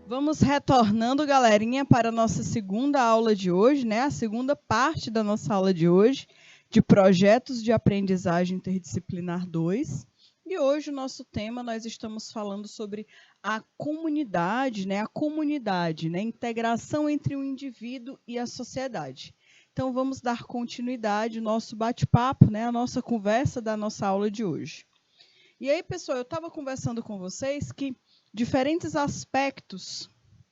Vamos retornando, galerinha, para a nossa segunda aula de hoje, né? A segunda parte da nossa aula de hoje, de Projetos de Aprendizagem Interdisciplinar 2. E hoje o nosso tema, nós estamos falando sobre a comunidade, né? A integração entre o indivíduo e a sociedade. Então, vamos dar continuidade ao nosso bate-papo, né? A nossa conversa da nossa aula de hoje. E aí, pessoal, eu estava conversando com vocês que diferentes aspectos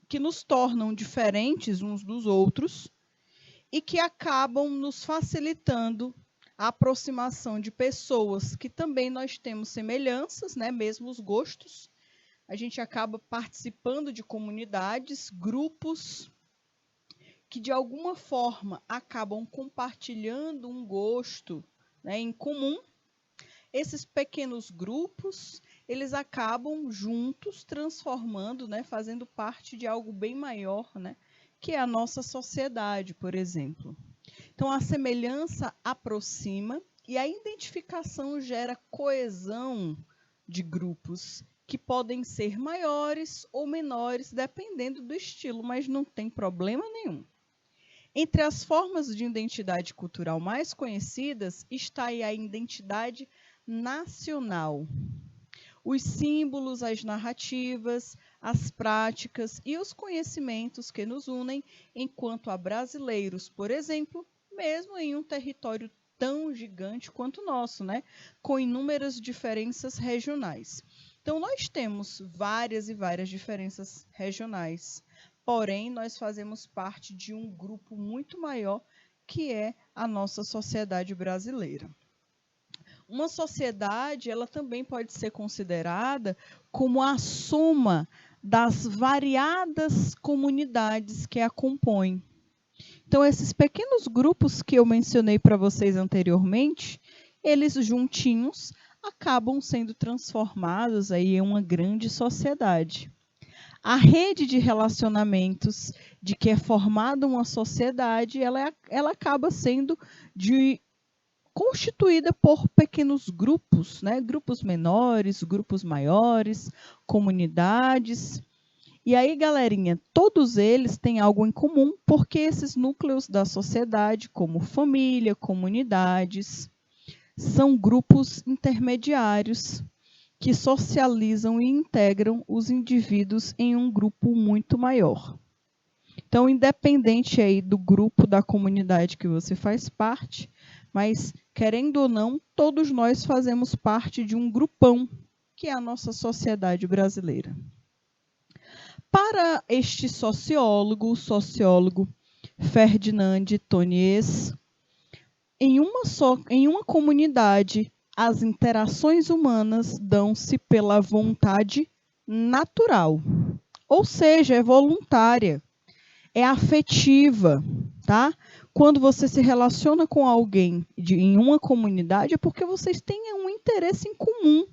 que nos tornam diferentes uns dos outros e que acabam nos facilitando a aproximação de pessoas que também nós temos semelhanças, né, mesmo os gostos. A gente acaba participando de comunidades, grupos que de alguma forma acabam compartilhando um gosto, né, em comum. Esses pequenos grupos, eles acabam juntos transformando, né, fazendo parte de algo bem maior, né, que é a nossa sociedade, por exemplo. Então, a semelhança aproxima e a identificação gera coesão de grupos que podem ser maiores ou menores, dependendo do estilo, mas não tem problema nenhum. Entre as formas de identidade cultural mais conhecidas está aí a identidade nacional. Os símbolos, as narrativas, as práticas e os conhecimentos que nos unem enquanto a brasileiros, por exemplo, mesmo em um território tão gigante quanto o nosso, né? Com inúmeras diferenças regionais. Então, nós temos várias e várias diferenças regionais, porém, nós fazemos parte de um grupo muito maior, que é a nossa sociedade brasileira. Uma sociedade, ela também pode ser considerada como a soma das variadas comunidades que a compõem. Então, esses pequenos grupos que eu mencionei para vocês anteriormente, eles juntinhos acabam sendo transformados aí em uma grande sociedade. A rede de relacionamentos de que é formada uma sociedade, ela acaba sendo constituída por pequenos grupos, né? Grupos menores, grupos maiores, comunidades. E aí, galerinha, todos eles têm algo em comum, porque esses núcleos da sociedade, como família, comunidades, são grupos intermediários que socializam e integram os indivíduos em um grupo muito maior. Então, independente aí do grupo, da comunidade que você faz parte, mas, querendo ou não, todos nós fazemos parte de um grupão, que é a nossa sociedade brasileira. Para este sociólogo Ferdinand Tonies, em uma comunidade, as interações humanas dão-se pela vontade natural, ou seja, é voluntária, é afetiva, tá? Quando você se relaciona com alguém em uma comunidade, é porque vocês têm um interesse em comum.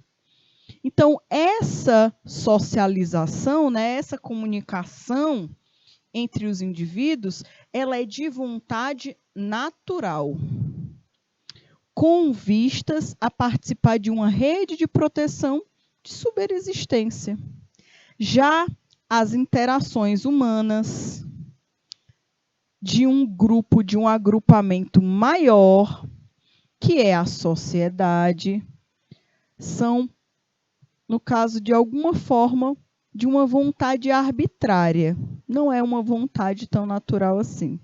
Então, essa socialização, né, essa comunicação entre os indivíduos, ela é de vontade natural, com vistas a participar de uma rede de proteção de subsistência. Já as interações humanas de um grupo, de um agrupamento maior, que é a sociedade, são, no caso de alguma forma, de uma vontade arbitrária. Não é uma vontade tão natural assim.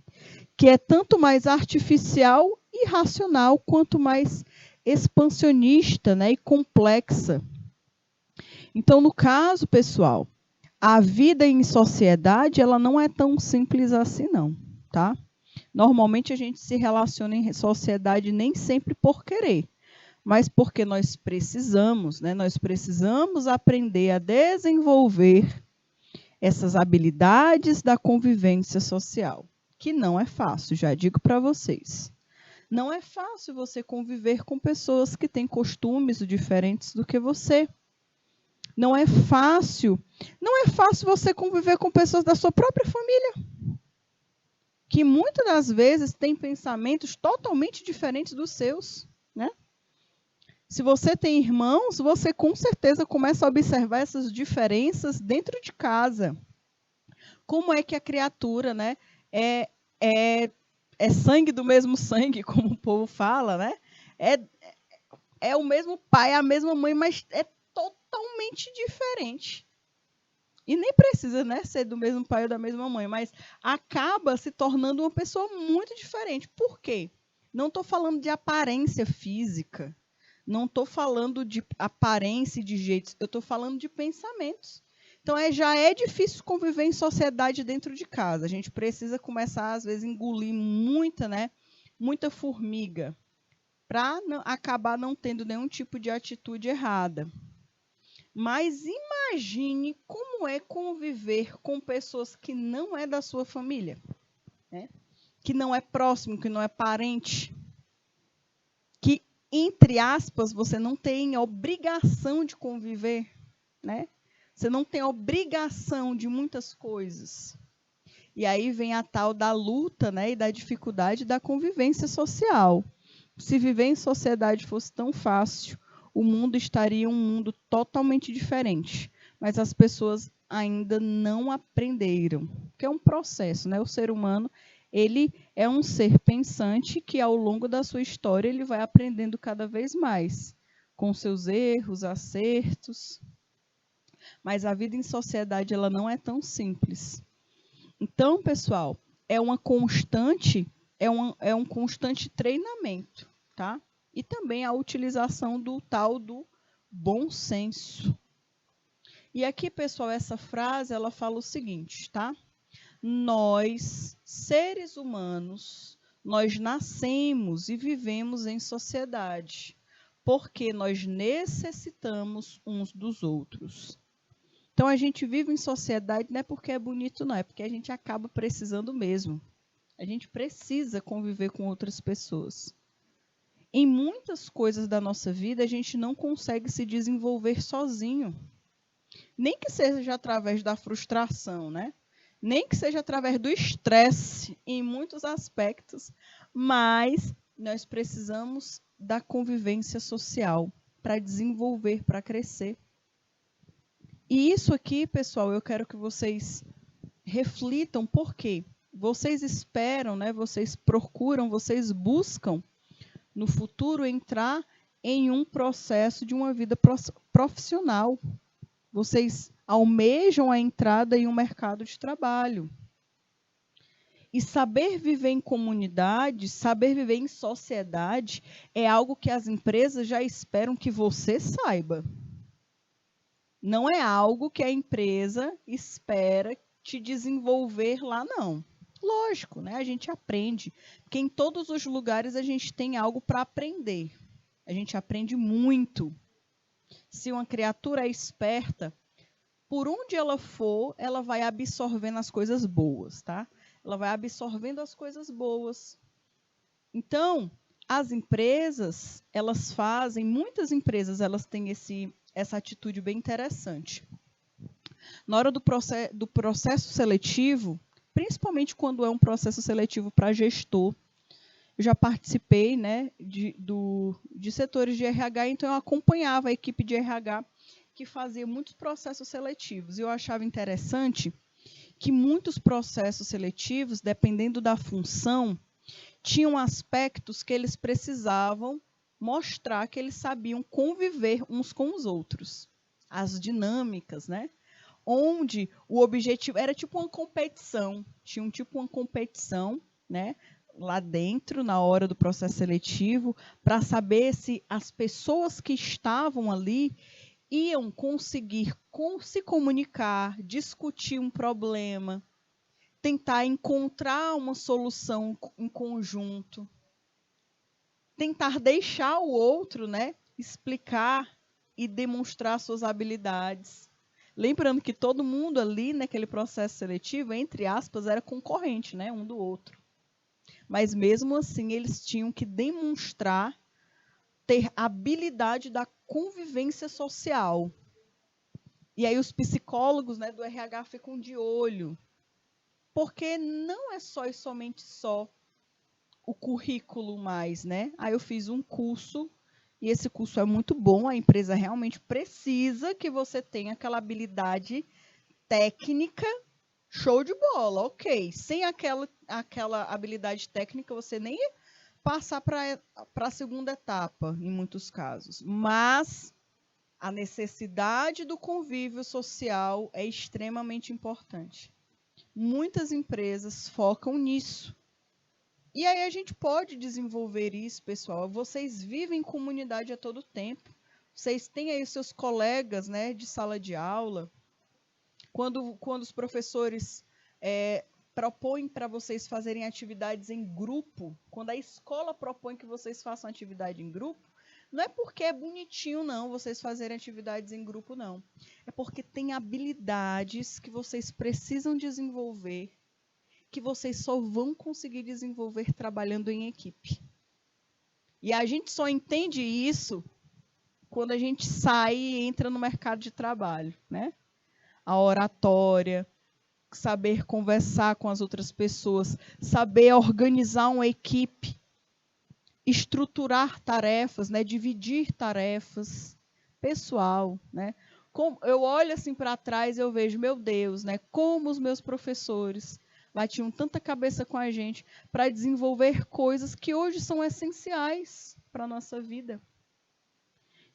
Que é tanto mais artificial e racional, quanto mais expansionista, né, e complexa. Então, no caso, pessoal, a vida em sociedade, ela não é tão simples assim, não. Tá? Normalmente a gente se relaciona em sociedade nem sempre por querer, mas porque nós precisamos, né? Nós precisamos aprender a desenvolver essas habilidades da convivência social, que não é fácil, já digo para vocês. Não é fácil você conviver com pessoas que têm costumes diferentes do que você. Não é fácil você conviver com pessoas da sua própria família, que muitas das vezes têm pensamentos totalmente diferentes dos seus, né? Se você tem irmãos, você com certeza começa a observar essas diferenças dentro de casa. como é que a criatura, né, é, é, é sangue do mesmo sangue, como o povo fala, né? É o mesmo pai, a mesma mãe, mas é totalmente diferente. E nem precisa, né, ser do mesmo pai ou da mesma mãe, mas acaba se tornando uma pessoa muito diferente. Por quê? Não estou falando de aparência física, não estou falando de aparência e de jeitos, eu estou falando de pensamentos. Então, já é difícil conviver em sociedade dentro de casa. A gente precisa começar, às vezes, a engolir muita formiga, para acabar não tendo nenhum tipo de atitude errada. Mas imagine como é conviver com pessoas que não é da sua família, né? Que não é próximo, que não é parente, que, entre aspas, você não tem obrigação de conviver, né? Você não tem obrigação de muitas coisas. E aí vem a tal da luta, né, e da dificuldade da convivência social. Se viver em sociedade fosse tão fácil, o mundo estaria um mundo totalmente diferente. Mas as pessoas ainda não aprenderam, porque é um processo, né? O ser humano, ele é um ser pensante que ao longo da sua história ele vai aprendendo cada vez mais, com seus erros, acertos. Mas a vida em sociedade ela não é tão simples. Então, pessoal, é um constante treinamento, tá? E também a utilização do tal do bom senso. E aqui, pessoal, essa frase, ela fala o seguinte, tá? Nós, seres humanos, nós nascemos e vivemos em sociedade, porque nós necessitamos uns dos outros. Então, a gente vive em sociedade não é porque é bonito, não, é porque a gente acaba precisando mesmo. A gente precisa conviver com outras pessoas. Em muitas coisas da nossa vida, a gente não consegue se desenvolver sozinho. Nem que seja através da frustração, né? Nem que seja através do estresse, em muitos aspectos, mas nós precisamos da convivência social para desenvolver, para crescer. E isso aqui, pessoal, eu quero que vocês reflitam por quê. Vocês esperam, né? Vocês procuram, vocês buscam no futuro entrar em um processo de uma vida profissional. Vocês almejam a entrada em um mercado de trabalho. E saber viver em comunidade, saber viver em sociedade, é algo que as empresas já esperam que você saiba. Não é algo que a empresa espera te desenvolver lá, não. Lógico, né? A gente aprende, porque em todos os lugares a gente tem algo para aprender. A gente aprende muito. Se uma criatura é esperta, por onde ela for, ela vai absorvendo as coisas boas, tá? Ela vai absorvendo as coisas boas. Então, as empresas, muitas empresas, elas têm essa atitude bem interessante. Na hora do processo seletivo, principalmente quando é um processo seletivo para gestor, eu já participei, né, de setores de RH, então eu acompanhava a equipe de RH que fazia muitos processos seletivos. E eu achava interessante que muitos processos seletivos, dependendo da função, tinham aspectos que eles precisavam mostrar que eles sabiam conviver uns com os outros. As dinâmicas, né? Onde o objetivo era tipo uma competição. Tinha uma competição, né? Lá dentro, na hora do processo seletivo, para saber se as pessoas que estavam ali iam conseguir se comunicar, discutir um problema, tentar encontrar uma solução em conjunto, tentar deixar o outro, né, explicar e demonstrar suas habilidades. Lembrando que todo mundo ali naquele processo seletivo, entre aspas, era concorrente, né, um do outro. Mas mesmo assim, eles tinham que demonstrar ter habilidade da convivência social. E aí os psicólogos, né, do RH ficam de olho. Porque não é só e somente só o currículo mais, né? Aí eu fiz um curso e esse curso é muito bom, a empresa realmente precisa que você tenha aquela habilidade técnica, Show de bola, ok. Sem aquela habilidade técnica, você nem ia passar para a segunda etapa, em muitos casos. Mas a necessidade do convívio social é extremamente importante. Muitas empresas focam nisso. E aí a gente pode desenvolver isso, pessoal. Vocês vivem em comunidade a todo tempo. Vocês têm aí seus colegas, né, de sala de aula. Quando os professores propõem para vocês fazerem atividades em grupo, quando a escola propõe que vocês façam atividade em grupo, não é porque é bonitinho, não, vocês fazerem atividades em grupo, não. É porque tem habilidades que vocês precisam desenvolver, que vocês só vão conseguir desenvolver trabalhando em equipe. E a gente só entende isso quando a gente sai e entra no mercado de trabalho, né? A oratória, saber conversar com as outras pessoas, saber organizar uma equipe, estruturar tarefas, né? Dividir tarefas, pessoal, né? Eu olho assim para trás e eu vejo, meu Deus, né? Como os meus professores batiam tanta cabeça com a gente para desenvolver coisas que hoje são essenciais para a nossa vida.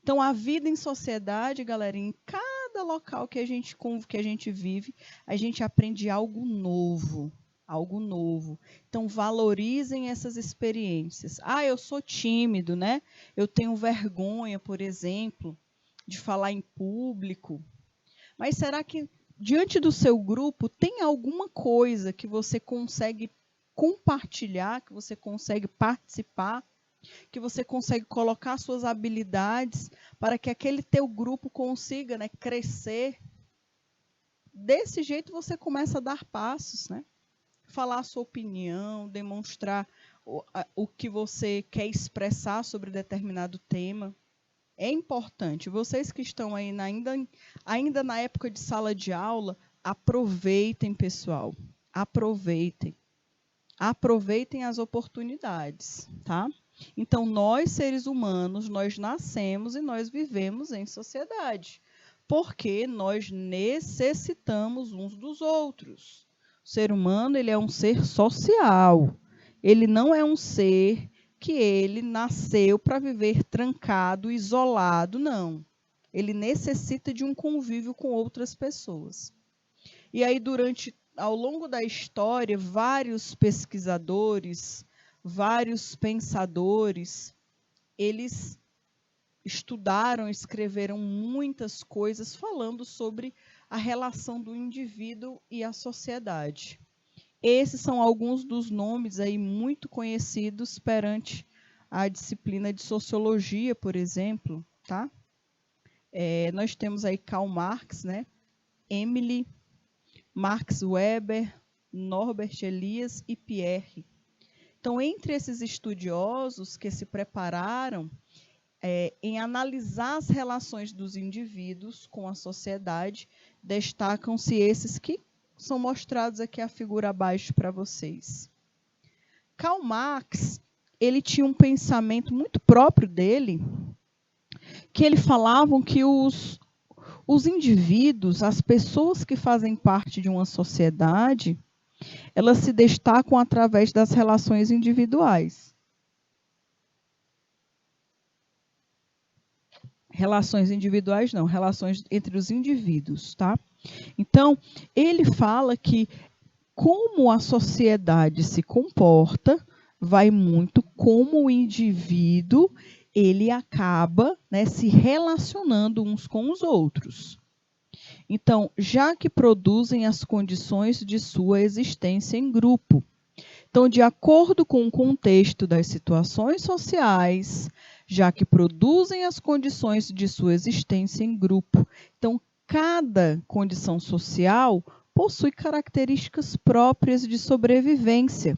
Então, a vida em sociedade, galera, em cada local que a gente vive, a gente aprende algo novo. Algo novo. Então, valorizem essas experiências. Ah, eu sou tímido, né? Eu tenho vergonha, por exemplo, de falar em público. Mas será que, diante do seu grupo, tem alguma coisa que você consegue compartilhar, que você consegue participar, que você consegue colocar suas habilidades para que aquele teu grupo consiga, né, crescer? Desse jeito você começa a dar passos, né? Falar a sua opinião, demonstrar o que você quer expressar sobre determinado tema. É importante. Vocês que estão aí ainda na época de sala de aula, aproveitem, pessoal. Aproveitem. Aproveitem as oportunidades, tá? Então, nós, seres humanos, nós nascemos e nós vivemos em sociedade, porque nós necessitamos uns dos outros. O ser humano, ele é um ser social. Ele não é um ser que ele nasceu para viver trancado, isolado, não. Ele necessita de um convívio com outras pessoas. E aí, ao longo da história, vários pesquisadores, vários pensadores, eles estudaram, escreveram muitas coisas falando sobre a relação do indivíduo e a sociedade. Esses são alguns dos nomes aí muito conhecidos perante a disciplina de sociologia, por exemplo, tá? Nós temos aí Karl Marx, né? Emile, Max Weber, Norbert Elias e Pierre. Então, entre esses estudiosos que se prepararam em analisar as relações dos indivíduos com a sociedade, destacam-se esses que são mostrados aqui a figura abaixo para vocês. Karl Marx, ele tinha um pensamento muito próprio dele, que ele falavam que os indivíduos, as pessoas que fazem parte de uma sociedade, elas se destacam através das relações individuais. Relações individuais não, relações entre os indivíduos, tá? Então, ele fala que como a sociedade se comporta, vai muito como o indivíduo ele acaba, né, se relacionando uns com os outros. Então, já que produzem as condições de sua existência em grupo. Então, de acordo com o contexto das situações sociais, já que produzem as condições de sua existência em grupo. Então, cada condição social possui características próprias de sobrevivência.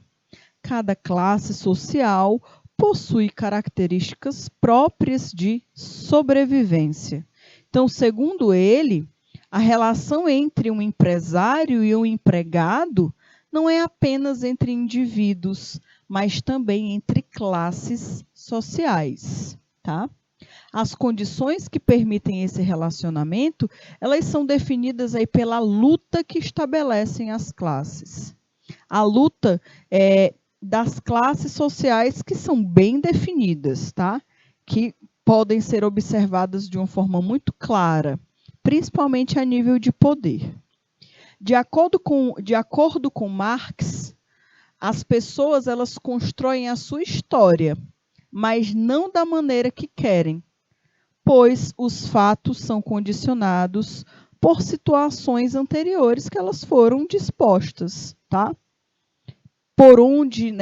Cada classe social possui características próprias de sobrevivência. Então, segundo ele, a relação entre um empresário e um empregado não é apenas entre indivíduos, mas também entre classes sociais, tá? as condições que permitem esse relacionamento, elas são definidas aí pela luta que estabelecem as classes. A luta das classes sociais que são bem definidas, tá? Que podem ser observadas de uma forma muito clara, principalmente a nível de poder. De acordo com Marx, as pessoas elas constroem a sua história, mas não da maneira que querem, pois os fatos são condicionados por situações anteriores que elas foram dispostas, tá? Por onde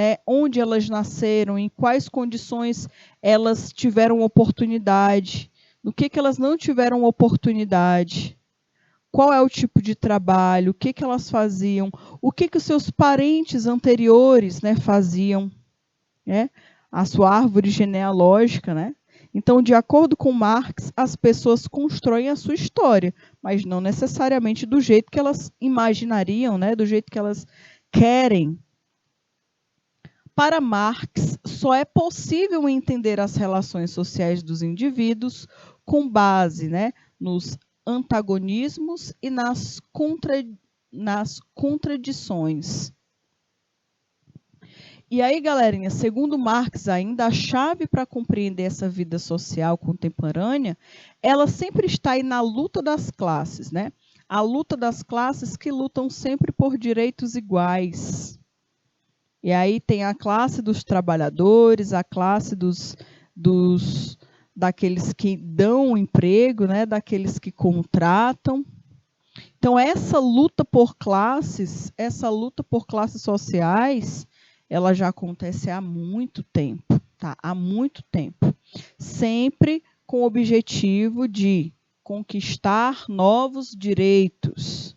elas nasceram, em quais condições elas tiveram oportunidade, no que elas não tiveram oportunidade, qual é o tipo de trabalho, o que elas faziam, o que os seus parentes anteriores, faziam, a sua árvore genealógica, Então, de acordo com Marx, as pessoas constroem a sua história, mas não necessariamente do jeito que elas imaginariam, do jeito que elas querem. Para Marx, só é possível entender as relações sociais dos indivíduos com base nos antagonismos e nas contradições. E aí, galerinha, segundo Marx, ainda a chave para compreender essa vida social contemporânea, ela sempre está aí na luta das classes, A luta das classes que lutam sempre por direitos iguais. E aí tem a classe dos trabalhadores, a classe daqueles que dão emprego, daqueles que contratam. Então, essa luta por classes sociais, ela já acontece há muito tempo, tá? Há muito tempo. Sempre com o objetivo de conquistar novos direitos,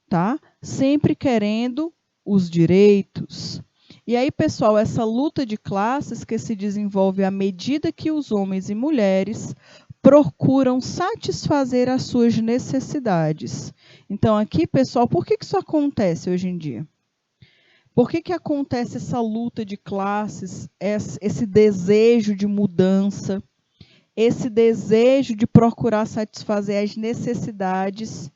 tá? Sempre querendo os direitos. E aí, pessoal, essa luta de classes que se desenvolve à medida que os homens e mulheres procuram satisfazer as suas necessidades. Então, aqui, pessoal, por que isso acontece hoje em dia? Por que acontece essa luta de classes, esse desejo de mudança, esse desejo de procurar satisfazer as necessidades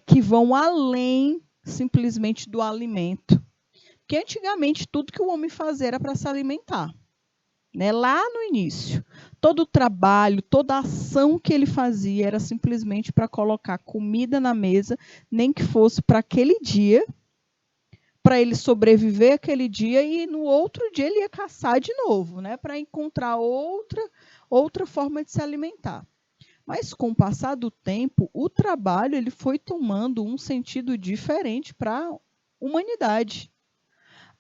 que vão além simplesmente do alimento? Porque antigamente tudo que o homem fazia era para se alimentar. Lá no início, todo o trabalho, toda a ação que ele fazia era simplesmente para colocar comida na mesa, nem que fosse para aquele dia, para ele sobreviver aquele dia e no outro dia ele ia caçar de novo, para encontrar outra forma de se alimentar. Mas com o passar do tempo, o trabalho ele foi tomando um sentido diferente para a humanidade.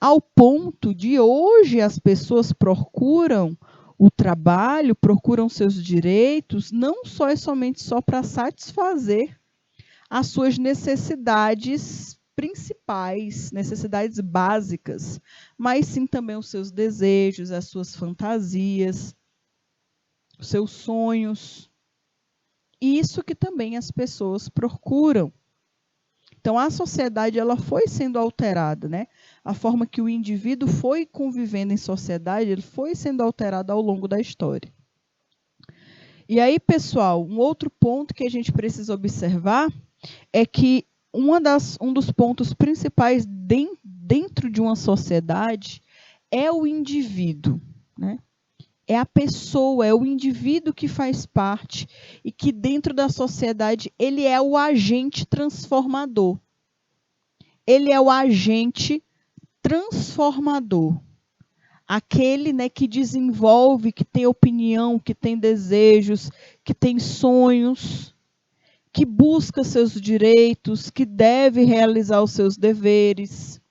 Ao ponto de hoje as pessoas procuram o trabalho, procuram seus direitos, não só somente para satisfazer as suas necessidades principais, necessidades básicas, mas sim também os seus desejos, as suas fantasias, os seus sonhos. Isso que também as pessoas procuram. Então, a sociedade ela foi sendo alterada, A forma que o indivíduo foi convivendo em sociedade, ele foi sendo alterado ao longo da história. E aí, pessoal, um outro ponto que a gente precisa observar é que um dos pontos principais dentro de uma sociedade é o indivíduo, É a pessoa, é o indivíduo que faz parte e que dentro da sociedade ele é o agente transformador. Ele é o agente transformador. Aquele que desenvolve, que tem opinião, que tem desejos, que tem sonhos, que busca seus direitos, que deve realizar os seus deveres.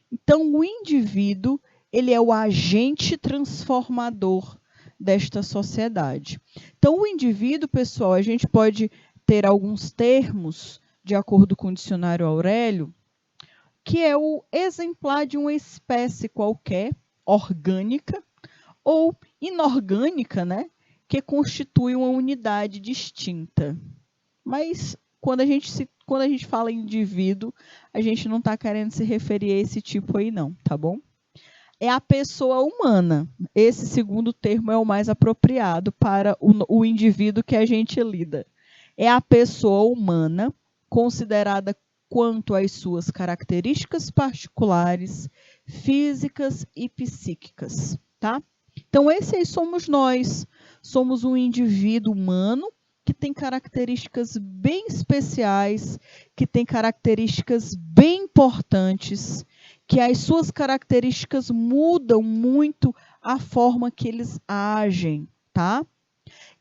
Então, o indivíduo ele é o agente transformador desta sociedade. Então, o indivíduo, pessoal, a gente pode ter alguns termos, de acordo com o dicionário Aurélio, que é o exemplar de uma espécie qualquer, orgânica ou inorgânica, que constitui uma unidade distinta. Mas quando a gente fala em indivíduo, a gente não está querendo se referir a esse tipo aí não, tá bom? é a pessoa humana. Esse segundo termo é o mais apropriado para o indivíduo que a gente lida. É a pessoa humana, considerada quanto às suas características particulares, físicas e psíquicas, tá? Então, esse aí somos nós. Somos um indivíduo humano que tem características bem especiais, que tem características bem importantes, que as suas características mudam muito a forma que eles agem, tá?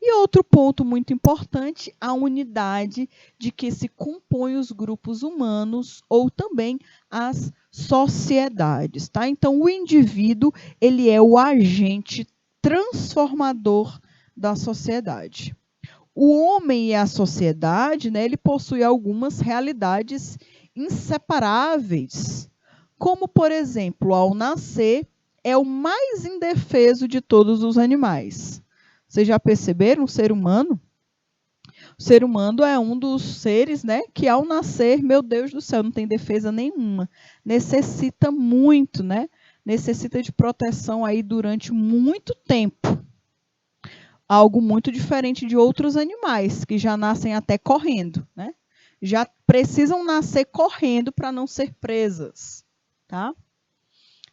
E outro ponto muito importante, a unidade de que se compõem os grupos humanos ou também as sociedades, tá? Então, o indivíduo, ele é o agente transformador da sociedade. O homem e a sociedade, né, ele possui algumas realidades inseparáveis, como, por exemplo, ao nascer, é o mais indefeso de todos os animais. Vocês já perceberam o ser humano? O ser humano é um dos seres, né, que ao nascer, meu Deus do céu, não tem defesa nenhuma. Necessita muito, né? Necessita de proteção aí durante muito tempo. Algo muito diferente de outros animais, que já nascem até correndo, né? Já precisam nascer correndo para não ser presas, tá?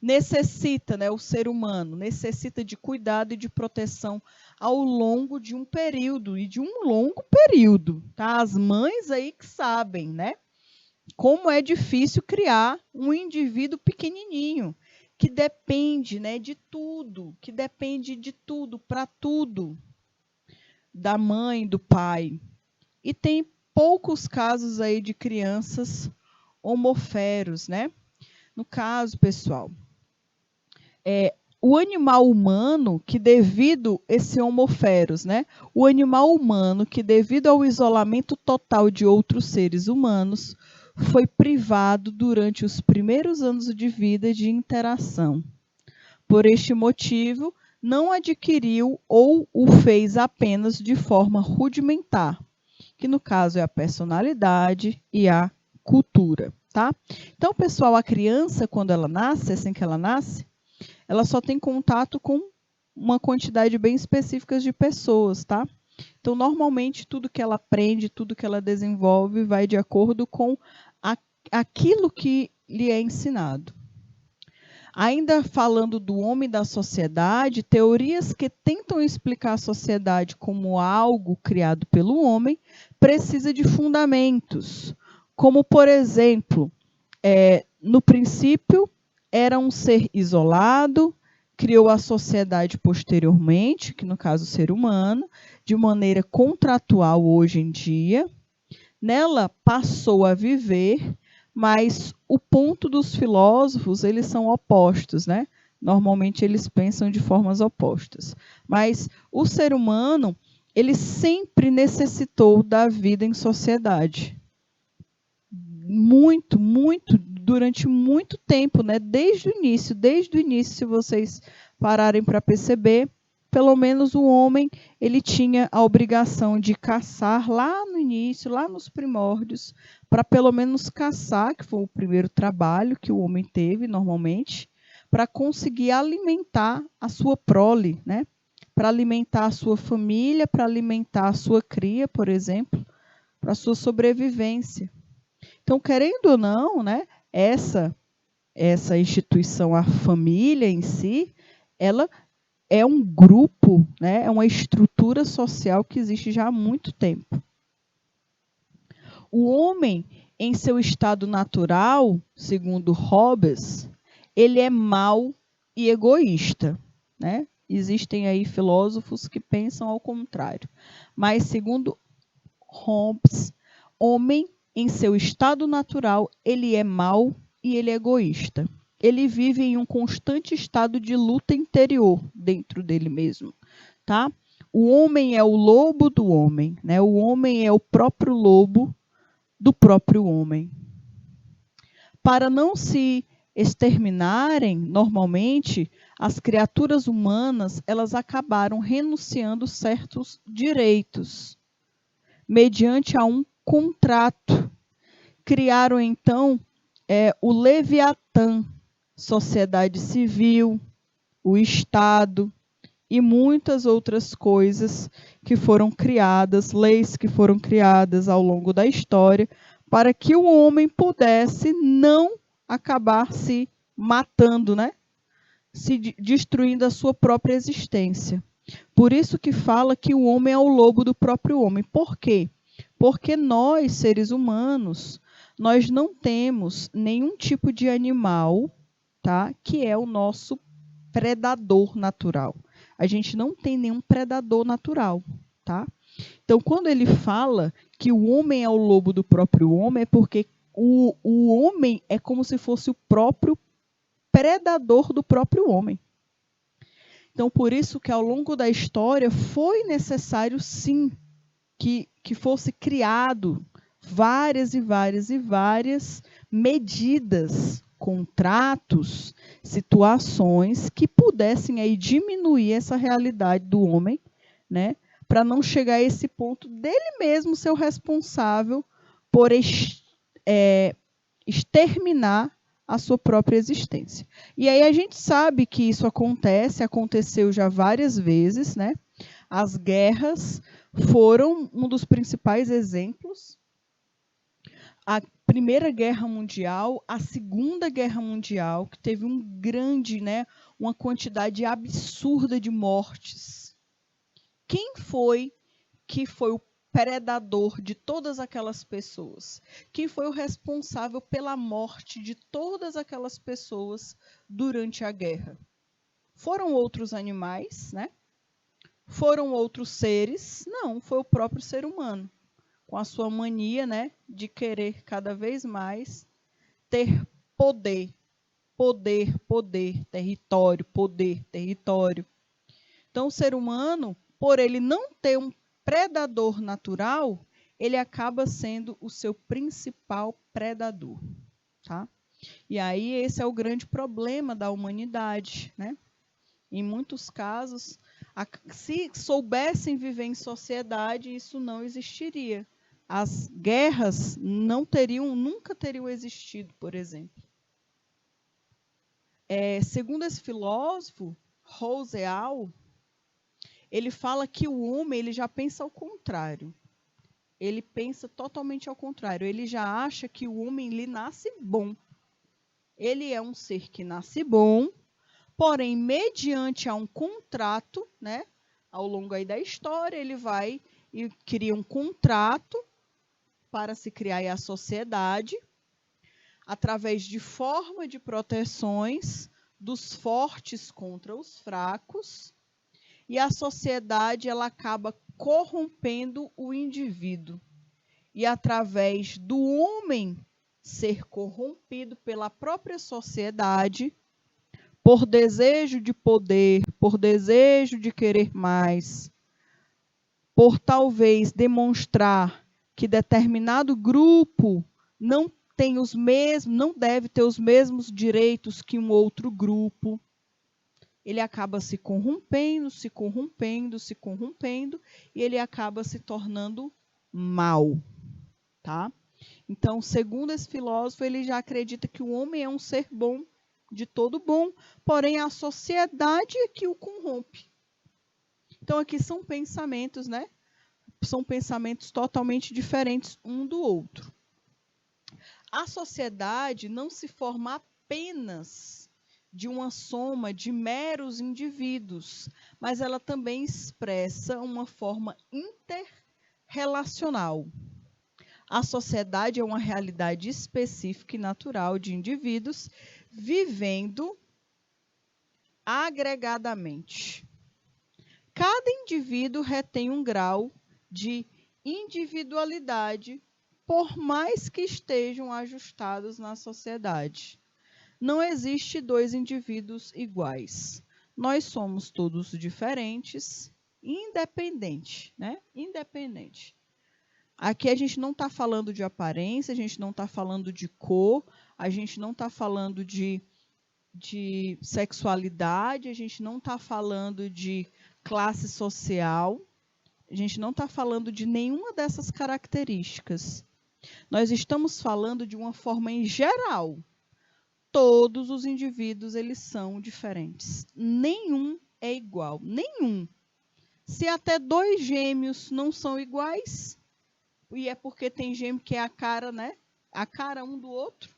Necessita, né, o ser humano necessita de cuidado e de proteção ao longo de um período, e de um longo período, tá? As mães aí que sabem, né? Como é difícil criar um indivíduo pequenininho, que depende, né, de tudo, que depende de tudo, para tudo, da mãe, do pai. E tem poucos casos aí de crianças homoferos, né? No caso, pessoal, o animal humano que devido esse homoferos, né? O animal humano que devido ao isolamento total de outros seres humanos foi privado durante os primeiros anos de vida de interação. Por este motivo, não adquiriu ou o fez apenas de forma rudimentar, que no caso é a personalidade e a cultura, tá? Então, pessoal, a criança, quando ela nasce, assim que ela nasce, ela só tem contato com uma quantidade bem específica de pessoas, tá? Então, normalmente, tudo que ela aprende, tudo que ela desenvolve vai de acordo com aquilo que lhe é ensinado. Ainda falando do homem da sociedade, teorias que tentam explicar a sociedade como algo criado pelo homem precisa de fundamentos, como, por exemplo, no princípio, era um ser isolado, criou a sociedade posteriormente, que no caso o ser humano, de maneira contratual hoje em dia. Nela passou a viver, mas o ponto dos filósofos, eles são opostos, né? Normalmente eles pensam de formas opostas. Mas o ser humano, ele sempre necessitou da vida em sociedade. Durante muito tempo, né? Desde o início, se vocês pararem para perceber, pelo menos o homem, ele tinha a obrigação de caçar lá no início, lá nos primórdios, para pelo menos caçar, que foi o primeiro trabalho que o homem teve normalmente, para conseguir alimentar a sua prole, né? Para alimentar a sua família, para alimentar a sua cria, por exemplo, para a sua sobrevivência. Então, querendo ou não, né, essa instituição, a família em si, ela é um grupo, né, é uma estrutura social que existe já há muito tempo. O homem, em seu estado natural, segundo Hobbes, ele é mau e egoísta, né? Existem aí filósofos que pensam ao contrário. Mas, segundo Hobbes, homem, em seu estado natural, ele é mau e ele é egoísta. Ele vive em um constante estado de luta interior dentro dele mesmo, tá? O homem é o lobo do homem, né? O homem é o próprio lobo do próprio homem. Para não se exterminarem, normalmente, as criaturas humanas, elas acabaram renunciando certos direitos, mediante a um contrato. Criaram, então, o Leviatã, sociedade civil, o Estado e muitas outras coisas que foram criadas, leis que foram criadas ao longo da história, para que o homem pudesse não acabar se matando, né? Se destruindo a sua própria existência. Por isso que fala que o homem é o lobo do próprio homem. Por quê? Porque nós, seres humanos, nós não temos nenhum tipo de animal, tá? Que é o nosso predador natural. A gente não tem nenhum predador natural, tá? Então, quando ele fala que o homem é o lobo do próprio homem, é porque o homem é como se fosse o próprio predador do próprio homem. Então, por isso que ao longo da história foi necessário, sim, que fosse criado várias e várias e várias medidas, contratos, situações que pudessem aí diminuir essa realidade do homem, né? Para não chegar a esse ponto dele mesmo ser o responsável por exterminar a sua própria existência. E aí a gente sabe que isso aconteceu já várias vezes, né? As guerras foram um dos principais exemplos. A Primeira Guerra Mundial, a Segunda Guerra Mundial, que teve uma quantidade absurda de mortes. Quem foi que foi o predador de todas aquelas pessoas? Quem foi o responsável pela morte de todas aquelas pessoas durante a guerra? Foram outros animais, né? Foram outros seres? Não, foi o próprio ser humano, com a sua mania, né, de querer cada vez mais ter poder, território. Então, o ser humano, por ele não ter um predador natural, ele acaba sendo o seu principal predador, tá? E aí esse é o grande problema da humanidade, né? Em muitos casos, se soubessem viver em sociedade, isso não existiria. As guerras nunca teriam existido, por exemplo. Segundo esse filósofo, Rouseau, ele fala que o homem ele já pensa ao contrário. Ele pensa totalmente ao contrário. Ele já acha que o homem ele nasce bom. Ele é um ser que nasce bom, porém, mediante a um contrato, né, ao longo aí da história, ele vai e cria um contrato para se criar a sociedade, através de forma de proteções dos fortes contra os fracos, e a sociedade ela acaba corrompendo o indivíduo. E através do homem ser corrompido pela própria sociedade, por desejo de poder, por desejo de querer mais, por talvez demonstrar que determinado grupo não deve ter os mesmos direitos que um outro grupo, ele acaba se corrompendo, e ele acaba se tornando mal, tá? Então, segundo esse filósofo, ele já acredita que o homem é um ser bom, de todo bom, porém a sociedade é que o corrompe. Então, aqui são pensamentos, né? São pensamentos totalmente diferentes um do outro. A sociedade não se forma apenas de uma soma de meros indivíduos, mas ela também expressa uma forma interrelacional. A sociedade é uma realidade específica e natural de indivíduos vivendo agregadamente. Cada indivíduo retém um grau de individualidade, por mais que estejam ajustados na sociedade. Não existe dois indivíduos iguais. Nós somos todos diferentes, independente, né? Independente. Aqui a gente não está falando de aparência, a gente não está falando de cor, a gente não está falando de sexualidade, a gente não está falando de classe social, a gente não está falando de nenhuma dessas características. Nós estamos falando de uma forma em geral. todos os indivíduos eles são diferentes. Nenhum é igual, nenhum. Se até dois gêmeos não são iguais, e é porque tem gêmeo que é a cara, né? A cara um do outro.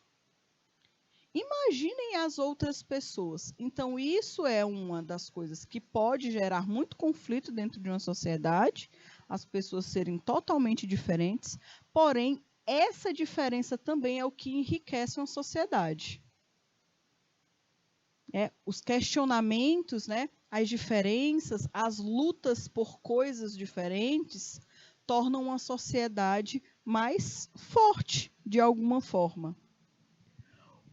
Imaginem as outras pessoas. Então, isso é uma das coisas que pode gerar muito conflito dentro de uma sociedade, as pessoas serem totalmente diferentes, porém, essa diferença também é o que enriquece uma sociedade. Os questionamentos, né, as diferenças, as lutas por coisas diferentes, tornam uma sociedade mais forte, de alguma forma.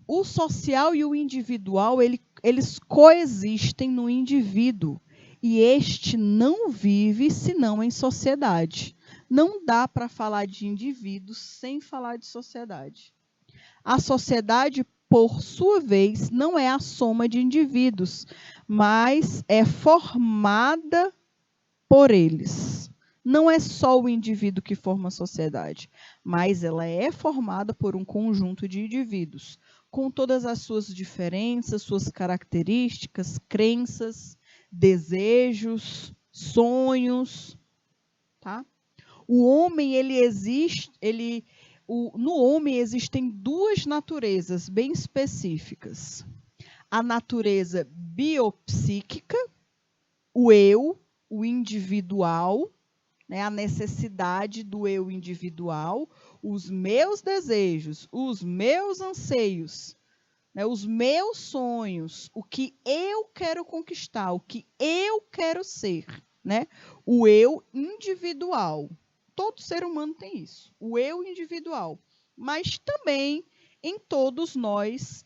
O social e o individual, eles coexistem no indivíduo. E este não vive senão em sociedade. Não dá para falar de indivíduos sem falar de sociedade. A sociedade, por sua vez, não é a soma de indivíduos, mas é formada por eles. Não é só o indivíduo que forma a sociedade, mas ela é formada por um conjunto de indivíduos, com todas as suas diferenças, suas características, crenças, desejos, sonhos, tá? O homem, no homem existem duas naturezas bem específicas. A natureza biopsíquica, o eu, o individual, né, a necessidade do eu individual, os meus desejos, os meus anseios, né, os meus sonhos, o que eu quero conquistar, o que eu quero ser, né? O eu individual. Todo ser humano tem isso, o eu individual. Mas também em todos nós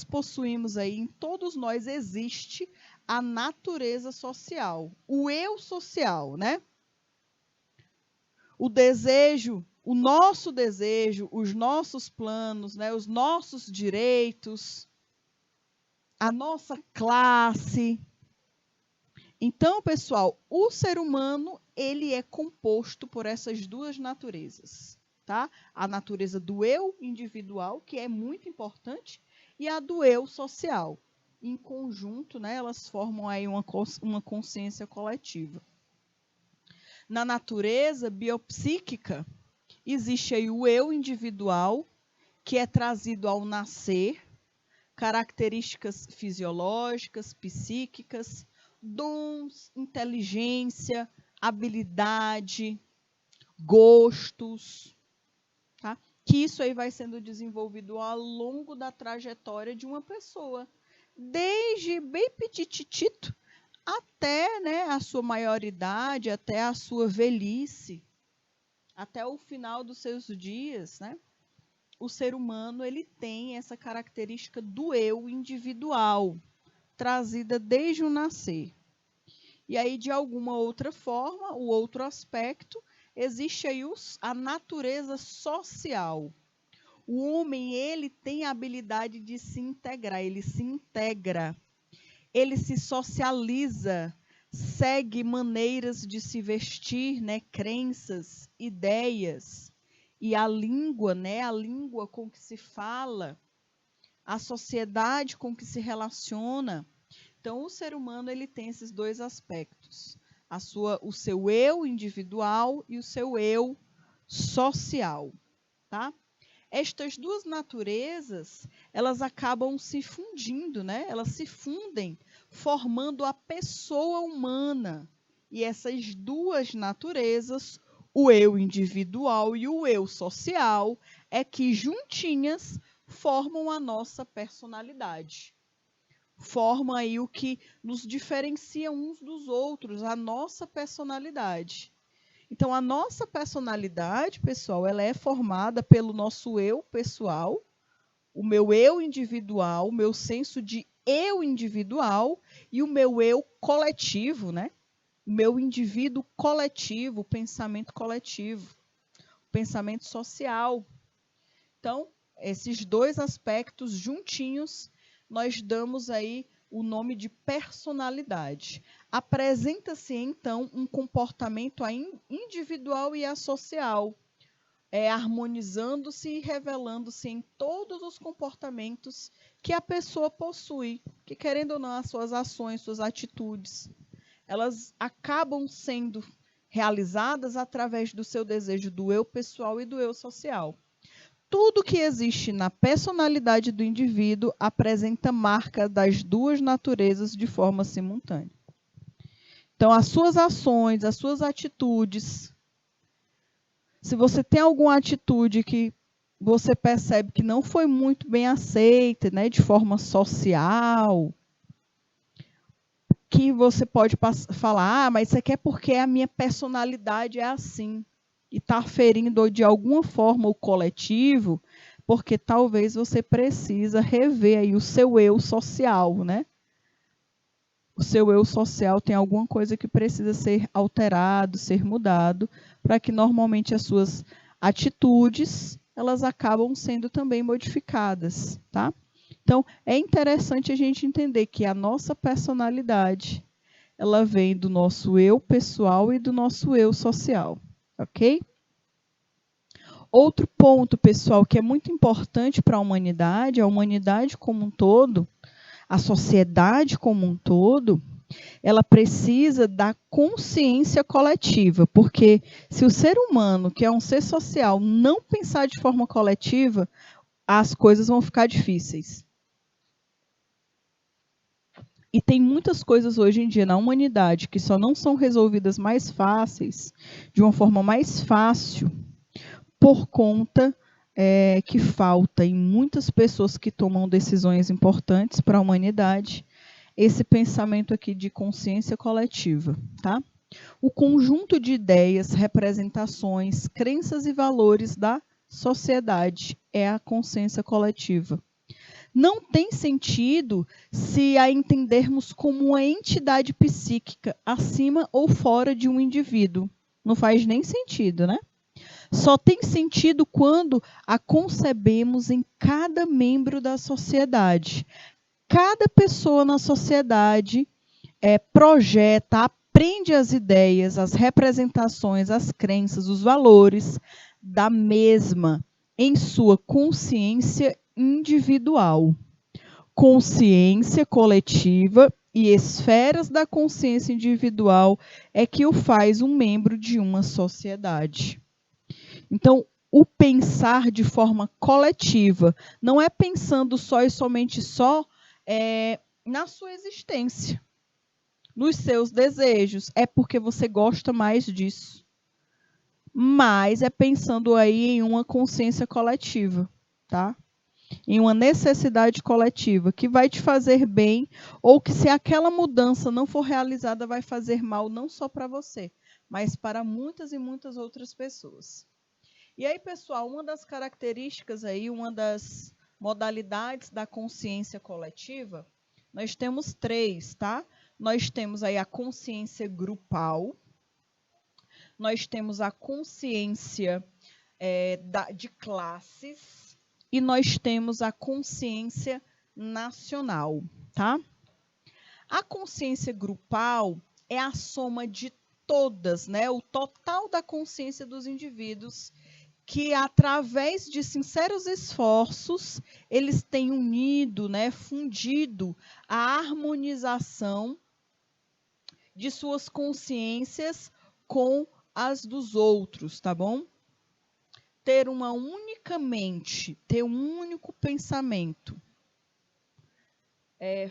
possuímos aí, em todos nós existe a natureza social, o eu social, né? O desejo, o nosso desejo, os nossos planos, né, os nossos direitos, a nossa classe. Então, pessoal, o ser humano, ele é composto por essas duas naturezas, tá? A natureza do eu individual, que é muito importante, e a do eu social. Em conjunto, né, elas formam aí uma consciência coletiva. Na natureza biopsíquica, existe aí o eu individual, que é trazido ao nascer, características fisiológicas, psíquicas, dons, inteligência, habilidade, gostos, tá? Que isso aí vai sendo desenvolvido ao longo da trajetória de uma pessoa, desde bem petitito até, né, a sua maioridade, até a sua velhice, até o final dos seus dias, né? O ser humano ele tem essa característica do eu individual, trazida desde o nascer. E aí, de alguma outra forma, o outro aspecto, existe aí a natureza social. O homem, ele tem a habilidade de se integrar, ele se integra, ele se socializa, segue maneiras de se vestir, né, crenças, ideias, e a língua, né, a língua com que se fala, a sociedade com que se relaciona. Então, o ser humano ele tem esses dois aspectos, o seu eu individual e o seu eu social, tá? Estas duas naturezas, elas acabam se fundindo, né? Elas se fundem, formando a pessoa humana. E essas duas naturezas, o eu individual e o eu social, é que juntinhas formam a nossa personalidade. Formam aí o que nos diferencia uns dos outros, a nossa personalidade. Então, a nossa personalidade, pessoal, ela é formada pelo nosso eu pessoal, o meu eu individual, o meu senso de eu individual e o meu eu coletivo, né? O meu indivíduo coletivo, o pensamento coletivo, o pensamento social. Então, esses dois aspectos juntinhos, nós damos aí o nome de personalidade. Apresenta-se, então, um comportamento individual e asocial. harmonizando-se e revelando-se em todos os comportamentos que a pessoa possui, que querendo ou não, as suas ações, suas atitudes, elas acabam sendo realizadas através do seu desejo do eu pessoal e do eu social. Tudo que existe na personalidade do indivíduo apresenta marca das duas naturezas de forma simultânea. Então, as suas ações, as suas atitudes, se você tem alguma atitude que você percebe que não foi muito bem aceita, né, de forma social, que você pode falar, mas isso aqui é porque a minha personalidade é assim, e está ferindo de alguma forma o coletivo, porque talvez você precisa rever aí o seu eu social, né? O seu eu social tem alguma coisa que precisa ser alterado, ser mudado, para que normalmente as suas atitudes, elas acabam sendo também modificadas, tá? Então, é interessante a gente entender que a nossa personalidade, ela vem do nosso eu pessoal e do nosso eu social, ok? Outro ponto, pessoal, que é muito importante para a humanidade como um todo, a sociedade como um todo, ela precisa da consciência coletiva, porque se o ser humano, que é um ser social, não pensar de forma coletiva, as coisas vão ficar difíceis. E tem muitas coisas hoje em dia na humanidade que só não são resolvidas mais fáceis, de uma forma mais fácil, por conta que falta em muitas pessoas que tomam decisões importantes para a humanidade, esse pensamento aqui de consciência coletiva, tá? O conjunto de ideias, representações, crenças e valores da sociedade é a consciência coletiva. Não tem sentido se a entendermos como uma entidade psíquica acima ou fora de um indivíduo. Não faz nem sentido, né? Só tem sentido quando a concebemos em cada membro da sociedade. Cada pessoa na sociedade projeta, aprende as ideias, as representações, as crenças, os valores da mesma em sua consciência individual. Consciência coletiva e esferas da consciência individual é que o faz um membro de uma sociedade. Então, o pensar de forma coletiva não é pensando só e somente na sua existência, nos seus desejos, é porque você gosta mais disso. Mas é pensando aí em uma consciência coletiva, tá? Em uma necessidade coletiva que vai te fazer bem, ou que se aquela mudança não for realizada, vai fazer mal não só para você, mas para muitas e muitas outras pessoas. E aí, pessoal, uma das características aí, uma das modalidades da consciência coletiva, nós temos 3, tá? Nós temos aí a consciência grupal, nós temos a consciência de classes e nós temos a consciência nacional, tá? A consciência grupal é a soma de todas, né? O total da consciência dos indivíduos que, através de sinceros esforços, eles têm unido, né, fundido a harmonização de suas consciências com as dos outros, tá bom? Ter uma única mente, ter um único pensamento,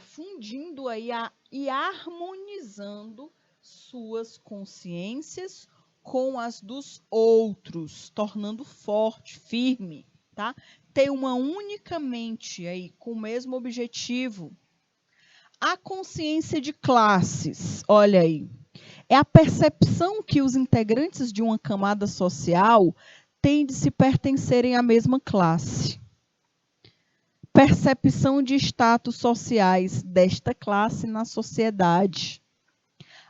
fundindo aí e harmonizando suas consciências com as dos outros, tornando forte, firme, tá? Ter uma única mente aí, com o mesmo objetivo. A consciência de classes, olha aí, é a percepção que os integrantes de uma camada social têm de se pertencerem à mesma classe. Percepção de status sociais desta classe na sociedade.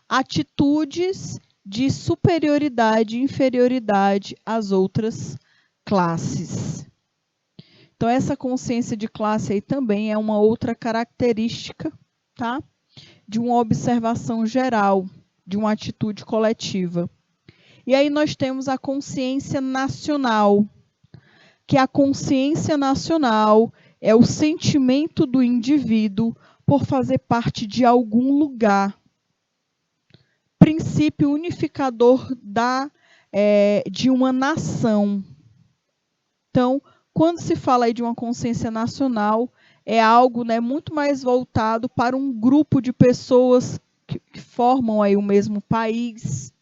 Atitudes de superioridade e inferioridade às outras classes. Então, essa consciência de classe aí também é uma outra característica, tá? De uma observação geral, de uma atitude coletiva. E aí nós temos a consciência nacional, que a consciência nacional é o sentimento do indivíduo por fazer parte de algum lugar. Princípio unificador de uma nação. Então, quando se fala aí de uma consciência nacional, é algo, né, muito mais voltado para um grupo de pessoas que formam aí o mesmo país,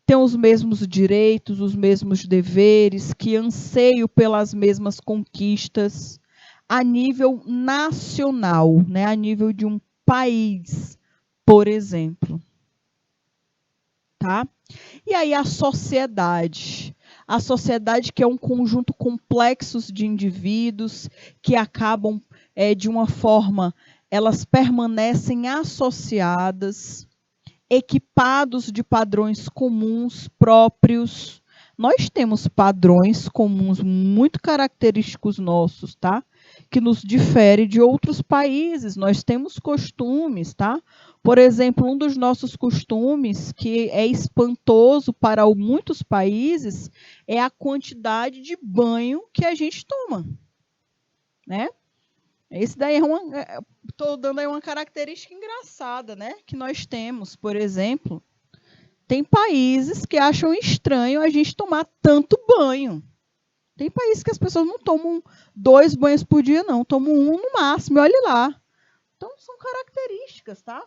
têm os mesmos direitos, os mesmos deveres, que anseiam pelas mesmas conquistas a nível nacional, né, a nível de um país, por exemplo. Tá? E aí a sociedade que é um conjunto complexo de indivíduos que acabam, de uma forma, elas permanecem associadas, equipados de padrões comuns próprios. Nós temos padrões comuns muito característicos nossos, tá? Que nos difere de outros países. Nós temos costumes, tá? Por exemplo, um dos nossos costumes, que é espantoso para muitos países, é a quantidade de banho que a gente toma, né? Esse daí estou dando aí uma característica engraçada, né? Que nós temos, por exemplo, tem países que acham estranho a gente tomar tanto banho. Tem países que as pessoas não tomam 2 banhos por dia, não. Tomam 1 no máximo, e olhe lá. Então, são características, tá?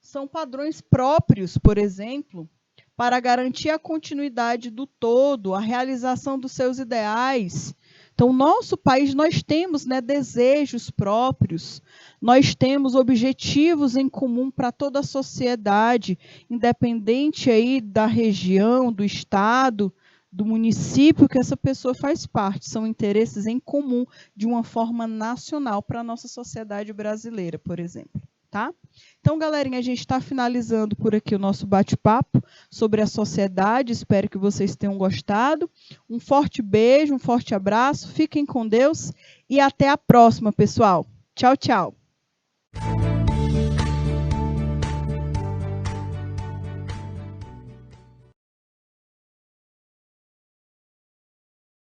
São padrões próprios, por exemplo, para garantir a continuidade do todo, a realização dos seus ideais. Então, nosso país, nós temos, né, desejos próprios, nós temos objetivos em comum para toda a sociedade, independente aí da região, do estado, do município que essa pessoa faz parte. São interesses em comum de uma forma nacional para a nossa sociedade brasileira, por exemplo. Tá? Então, galerinha, a gente está finalizando por aqui o nosso bate-papo sobre a sociedade. Espero que vocês tenham gostado. Um forte beijo, um forte abraço. Fiquem com Deus e até a próxima, pessoal. Tchau, tchau.